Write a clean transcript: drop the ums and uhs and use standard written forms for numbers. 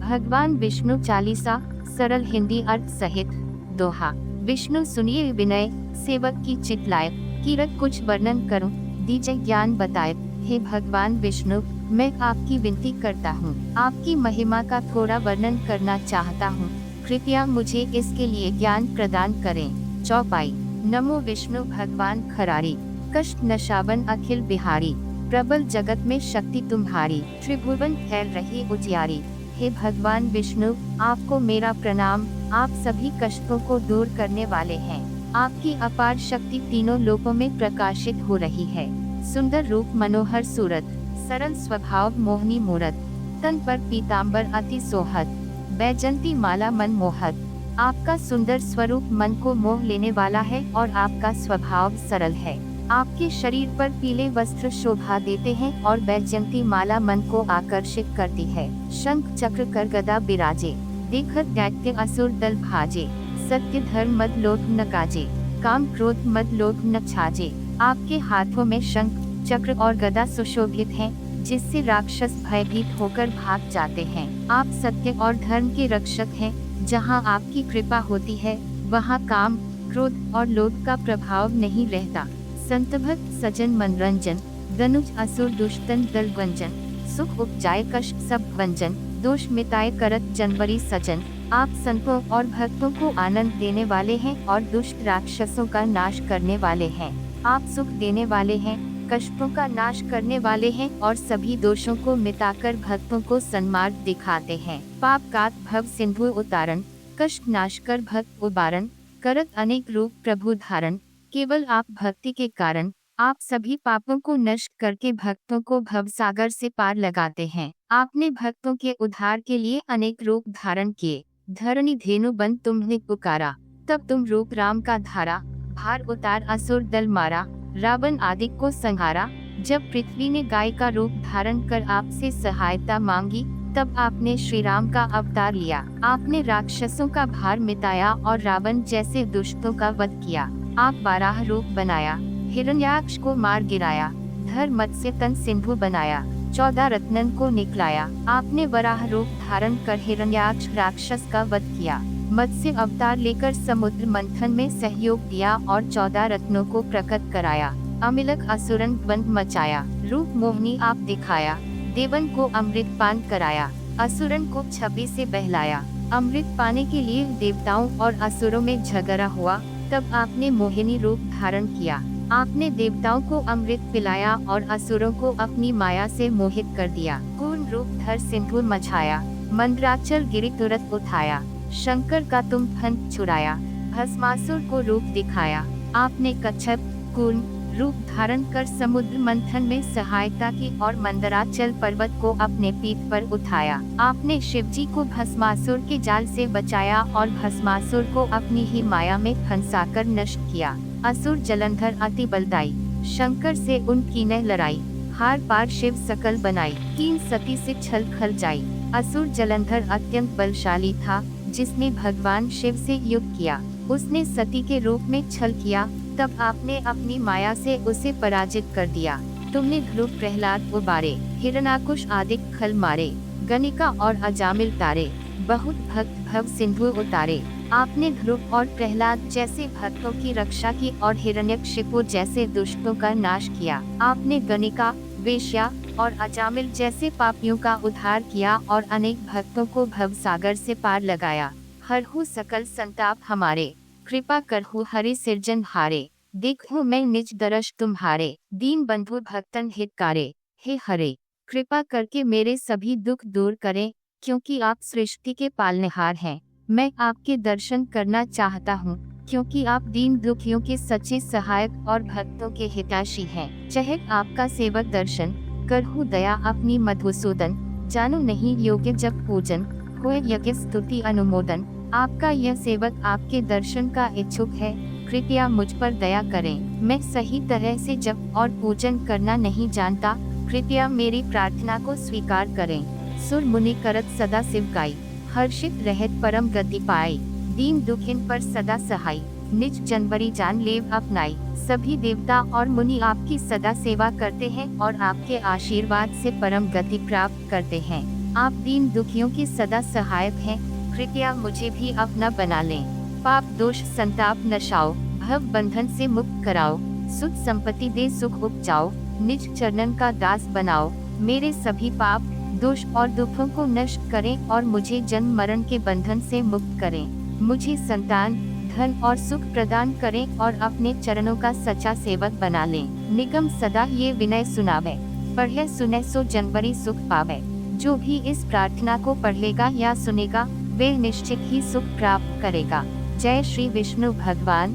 भगवान विष्णु चालीसा सरल हिंदी अर्थ सहित। दोहा। विष्णु सुनिए विनय, सेवक की चित लाए, कीरत कुछ वर्णन करूं, दीजिए ज्ञान बताए। हे भगवान विष्णु, मैं आपकी विनती करता हूँ, आपकी महिमा का थोड़ा वर्णन करना चाहता हूँ, कृपया मुझे इसके लिए ज्ञान प्रदान करें। चौपाई। नमो विष्णु भगवान खरारी, कष्ट नशावन अखिल बिहारी, प्रबल जगत में शक्ति तुम्हारी, त्रिभुवन फैल रही उजियारी। हे भगवान विष्णु, आपको मेरा प्रणाम, आप सभी कष्टों को दूर करने वाले हैं। आपकी अपार शक्ति तीनों लोकों में प्रकाशित हो रही है। सुंदर रूप मनोहर सूरत, सरल स्वभाव मोहनी मूरत, तन पर पीताम्बर अति सोहत, बैजंती माला मन मोहत। आपका सुंदर स्वरूप मन को मोह लेने वाला है और आपका स्वभाव सरल है। आपके शरीर पर पीले वस्त्र शोभा देते हैं और बैजंती माला मन को आकर्षित करती है। शंख चक्र कर गदा बिराजे, देखत दैत्य असुर दल भाजे, सत्य धर्म मद लोभ न काजे, काम क्रोध मद लोभ न छाजे। आपके हाथों में शंख चक्र और गदा सुशोभित हैं, जिससे राक्षस भयभीत होकर भाग जाते हैं। आप सत्य और धर्म के रक्षक हैं। जहाँ आपकी कृपा होती है, वहाँ काम क्रोध और लोभ का प्रभाव नहीं रहता। संत भक्त सजन मनोरंजन, धनुज असुर दुष्टन दल वंजन, सुख उपजाए कष्ट सब भंजन, दोष मिटाए करत जनवरी सजन। आप संतों और भक्तों को आनंद देने वाले हैं और दुष्ट राक्षसों का नाश करने वाले हैं। आप सुख देने वाले हैं, कष्टों का नाश करने वाले हैं और सभी दोषों को मिटाकर भक्तों को सन्मार्ग दिखाते हैं। पाप काट भव सिंधु उतारण, कष्ट नाश कर भक्त उबारण, करत अनेक रूप प्रभु धारण। केवल आप भक्ति के कारण आप सभी पापों को नष्ट करके भक्तों को भवसागर से पार लगाते हैं। आपने भक्तों के उद्धार के लिए अनेक रूप धारण किए। धरणी धेनु बन तुम्हें पुकारा, तब तुम रूप राम का धारा, भार उतार असुर दल मारा, रावण आदि को संहारा। जब पृथ्वी ने गाय का रूप धारण कर आपसे सहायता मांगी, तब आपने श्री राम का अवतार लिया। आपने राक्षसों का भार मिटाया और रावण जैसे दुष्टों का वध किया। आप बारह रूप बनाया, हिरण्याक्ष को मार गिराया, धर मत्स्य तन सिंधु बनाया, 14 रत्नन को निकलाया। आपने वराह रूप धारण कर हिरण्याक्ष राक्षस का वध किया। मत्स्य अवतार लेकर समुद्र मंथन में सहयोग दिया और 14 रत्नों को प्रकट कराया। अमिलक असुरन बंद मचाया, रूप मोहनी आप दिखाया, देवन को अमृत पान कराया, असुरन को छवि से बहलाया। अमृत पाने के लिए देवताओं और असुरों में झगड़ा हुआ, तब आपने मोहिनी रूप धारण किया। आपने देवताओं को अमृत पिलाया और असुरों को अपनी माया से मोहित कर दिया। पूर्ण रूप धर सिंधु मचाया, मंदराचल गिरि तुरंत उठाया, शंकर का तुम फन छुड़ाया, भस्मासुर को रूप दिखाया। आपने कच्छप कूर्म रूप धारण कर समुद्र मंथन में सहायता की और मंदराचल पर्वत को अपने पीठ पर उठाया। आपने शिवजी को भस्मासुर के जाल से बचाया और भस्मासुर को अपनी ही माया में फंसाकर नष्ट किया। असुर जलंधर अति बलदाई, शंकर से उनकी न लड़ाई, हार पार शिव सकल बनाई, 3 सती से छल खल जाई। असुर जलंधर अत्यंत बलशाली था, जिसने भगवान शिव से युद्ध किया। उसने सती के रूप में छल किया, तब आपने अपनी माया से उसे पराजित कर दिया। तुमने ध्रुव प्रहलाद उबारे, हिरण्याकुश आदि खल मारे, गणिका और अजामिल तारे, बहुत भक्त भव सिंधु उतारे। आपने ध्रुव और प्रहलाद जैसे भक्तों की रक्षा की और हिरण्यकशिपु जैसे दुष्टों का नाश किया। आपने गणिका, वेश्या और अजामिल जैसे पापियों का उद्धार किया और अनेक भक्तों को भवसागर से पार लगाया। हरहु सकल संताप हमारे, कृपा करहु हरि सिरजन हारे, देखहु मैं निज दरश तुम्हारे, दीन बंधु भक्तन हितकारे। हे हरे, कृपा करके मेरे सभी दुख दूर करें, क्योंकि आप सृष्टि के पालनहार हैं। मैं आपके दर्शन करना चाहता हूँ, क्योंकि आप दीन दुखियों के सच्चे सहायक और भक्तों के हितैषी हैं। चाहे आपका सेवक दर्शन करहु दया अपनी मधुसूदन, जानू नहीं योग्य जब पूजन, होए यज्ञ स्तुति अनुमोदन। आपका यह सेवक आपके दर्शन का इच्छुक है, कृपया मुझ पर दया करें। मैं सही तरह से जप और पूजन करना नहीं जानता, कृपया मेरी प्रार्थना को स्वीकार करें। सुर मुनि करत सदा शिव गाई, हर्षित रहत परम गति पाई, दीन दुखिन पर सदा सहाय, निज जनवरी जान लेव अपनाई। सभी देवता और मुनि आपकी सदा सेवा करते हैं और आपके आशीर्वाद से परम गति प्राप्त करते हैं। आप दीन दुखियों की सदा सहायक हैं, कृपया मुझे भी अपना बना लें। पाप दोष संताप नशाओ, भव बंधन से मुक्त कराओ, सुख संपत्ति दे सुख उपजाओ, निज चरणन का दास बनाओ। मेरे सभी पाप दोष और दुखों को नष्ट करें और मुझे जन्म मरण के बंधन से मुक्त करें। मुझे संतान धन और सुख प्रदान करें और अपने चरणों का सच्चा सेवक बना लें। निगम सदा ये विनय सुनावे, पढ़े सुने सो जनवरी सुख पावे। जो भी इस प्रार्थना को पढ़ेगा या सुनेगा वे निश्चित ही सुख प्राप्त करेगा। जय श्री विष्णु भगवान।